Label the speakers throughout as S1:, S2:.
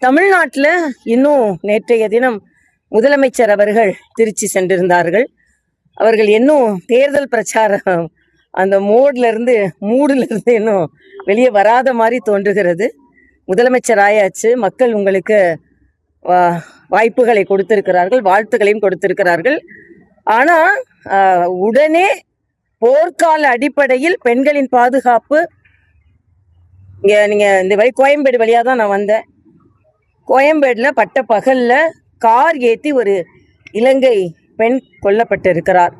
S1: தமிழ்நாட்டில் இன்னும் நேற்றைய தினம் முதலமைச்சர் அவர்கள் திருச்சி சென்றிருந்தார்கள். அவர்கள் இன்னும் தேர்தல் பிரச்சாரம் அந்த மூடுல இருந்து இன்னும் வெளியே வராத மாதிரி தோன்றுகிறது. முதலமைச்சர் ஆயாச்சு, மக்கள் உங்களுக்கு வாய்ப்புகளை கொடுத்திருக்கிறார்கள், வாழ்த்துக்களையும் கொடுத்திருக்கிறார்கள். ஆனால் உடனே போர்க்கால அடிப்படையில் பெண்களின் பாதுகாப்பு இங்கே நீங்கள் இந்த வழி கோயம்பேடு வழியாக தான் நான் வந்தேன். கோயம்பேடில் பட்ட பகலில் கார் ஏற்றி ஒரு இலங்கை பெண் கொல்லப்பட்டிருக்கிறார்.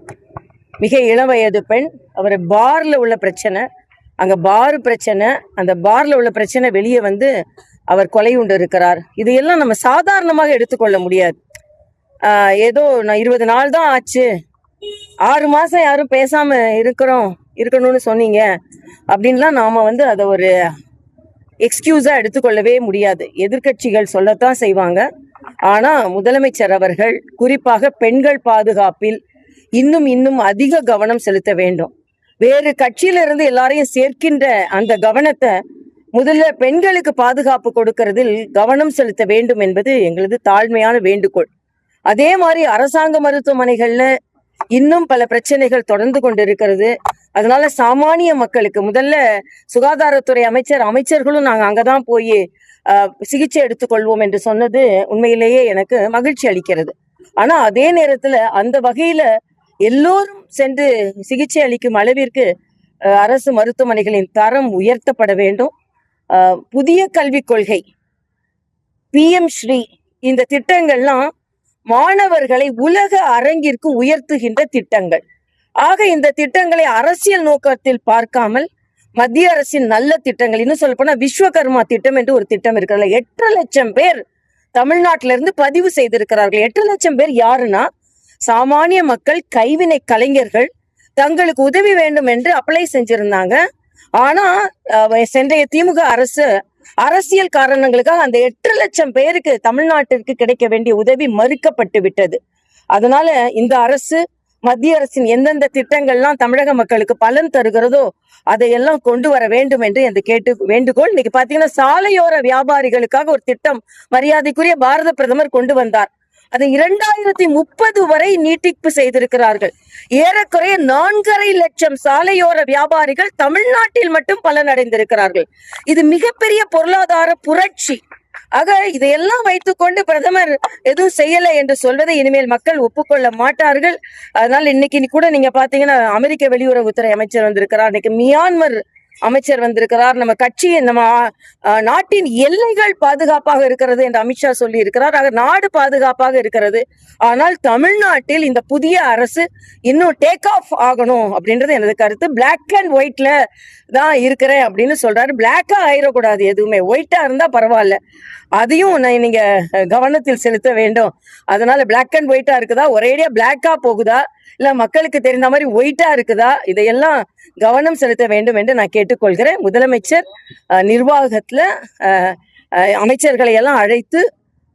S1: மிக இளம் வயது பெண். அவர் பாரில் உள்ள பிரச்சனை, அங்கே பார் பிரச்சனை, அந்த பாரில் உள்ள பிரச்சனை வெளியே வந்து அவர் கொலை உண்டு இருக்கிறார். இதையெல்லாம் நம்ம சாதாரணமாக எடுத்துக்கொள்ள முடியாது. ஏதோ நான் 20 நாள் தான் ஆச்சு, 6 மாதம் யாரும் பேசாமல் இருக்கணும்னு சொன்னீங்க அப்படின்லாம் நாம் வந்து அதை ஒரு எக்ஸ்கியூஸாக எடுத்துக்கொள்ளவே முடியாது. எதிர்கட்சிகள் சொல்லத்தான் செய்வாங்க. ஆனால் முதலமைச்சர் அவர்கள் குறிப்பாக பெண்கள் பாதுகாப்பில் இன்னும் அதிக கவனம் செலுத்த வேண்டும். வேறு கட்சியிலிருந்து எல்லாரையும் சேர்க்கின்ற அந்த கவனத்தை முதல்ல பெண்களுக்கு பாதுகாப்பு கொடுக்கறதில் கவனம் செலுத்த வேண்டும் என்பது எங்களது தாழ்மையான வேண்டுகோள். அதே மாதிரி அரசாங்க மருத்துவமனைகள்ல இன்னும் பல பிரச்சனைகள் தொடர்ந்து கொண்டிருக்கிறது. அதனால சாமானிய மக்களுக்கு முதல்ல சுகாதாரத்துறை அமைச்சர்களும் நாங்கள் அங்கதான் போய் சிகிச்சை எடுத்துக்கொள்வோம் என்று சொன்னது உண்மையிலேயே எனக்கு மகிழ்ச்சி அளிக்கிறது. ஆனா அதே நேரத்துல அந்த வகையில எல்லோரும் சென்று சிகிச்சை அளிக்கும் அளவிற்கு அரசு மருத்துவமனைகளின் தரம் உயர்த்தப்பட வேண்டும். புதிய கல்விக் கொள்கை, PM ஸ்ரீ, இந்த திட்டங்கள்லாம் மாணவர்களை உலக அரங்கிற்கு உயர்த்துகின்ற திட்டங்கள். ஆக இந்த திட்டங்களை அரசியல் நோக்கத்தில் பார்க்காமல் மத்திய அரசின் நல்ல திட்டங்கள், இன்னும் சொல்ல போனா விஸ்வகர்மா திட்டம் என்று ஒரு திட்டம் இருக்கிறது. 8 லட்சம் பேர் தமிழ்நாட்டிலிருந்து பதிவு செய்திருக்கிறார்கள். 8 லட்சம் பேர் யாருன்னா சாமானிய மக்கள், கைவினை கலைஞர்கள் தங்களுக்கு உதவி வேண்டும் என்று அப்ளை செஞ்சிருந்தாங்க. ஆனா சென்றைய திமுக அரசு அரசியல் காரணங்களுக்காக அந்த 8 லட்சம் பேருக்கு தமிழ்நாட்டிற்கு கிடைக்க வேண்டிய உதவி மறுக்கப்பட்டு விட்டது. அதனால இந்த அரசு, மத்திய அரசின் எந்தெந்த திட்டங்கள்லாம் தமிழக மக்களுக்கு பலன் தருகிறதோ அதையெல்லாம் கொண்டு வர வேண்டும் என்று அந்த வேண்டுகோள். இன்னைக்கு பாத்தீங்கன்னா சாலையோர வியாபாரிகளுக்காக ஒரு திட்டம் மரியாதைக்குரிய பாரத பிரதமர் கொண்டு வந்தார். அதை 2030 வரை நீட்டிப்பு செய்திருக்கிறார்கள். ஏறக்குறைய 4.5 லட்சம் சாலையோர வியாபாரிகள் தமிழ்நாட்டில் மட்டும் பலனடைந்திருக்கிறார்கள். இது மிகப்பெரிய பொருளாதார புரட்சி. ஆக இதையெல்லாம் வைத்துக்கொண்டு பிரதமர் எதுவும் செய்யலை என்று சொல்வதை இனிமேல் மக்கள் ஒப்புக்கொள்ள மாட்டார்கள். அதனால இன்னைக்கு கூட நீங்க பாத்தீங்கன்னா அமெரிக்க வெளியுறவுத்துறை அமைச்சர் வந்திருக்கிறார், இன்னைக்கு மியான்மர் அமைச்சர் வந்திருக்கிறார். நம்ம நம்ம நாட்டின் எல்லைகள் பாதுகாப்பாக இருக்கிறது என்று அமித்ஷா சொல்லி இருக்கிறார். ஆக நாடு பாதுகாப்பாக இருக்கிறது. ஆனால் தமிழ்நாட்டில் இந்த புதிய அரசு இன்னும் டேக் ஆஃப் ஆகணும் அப்படின்றது எனது கருத்து. பிளாக் அண்ட் ஒயிட்ல தான் இருக்கிறேன் அப்படின்னு சொல்றாரு. பிளாக்கா ஆயிடக்கூடாது, எதுவுமே ஒயிட்டா இருந்தா பரவாயில்ல, அதையும் நீங்க கவனத்தில் செலுத்த வேண்டும். அதனால பிளாக் அண்ட் ஒயிட்டா இருக்குதா, ஒரேடியா பிளாக்கா போகுதா, இல்ல மக்களுக்கு தெரிந்த மாதிரி ஒயிட்டா இருக்குதா, இதையெல்லாம் கவனம் செலுத்த வேண்டும் என்று நான் கேட்டுக்கொள்கிறேன். முதலமைச்சர் நிர்வாகத்துல அமைச்சர்களை எல்லாம் அழைத்து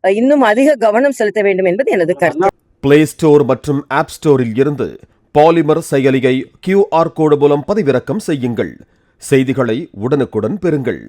S1: இன்னும் அதிக கவனம் செலுத்த வேண்டும் என்பது எனது கருத்து.
S2: பிளே ஸ்டோர் மற்றும் ஆப் ஸ்டோரில் இருந்து பாலிமர் செயலியை QR கோடு மூலம் பதிவிறக்கம் செய்யுங்கள். செய்திகளை உடனுக்குடன் பெறுங்கள்.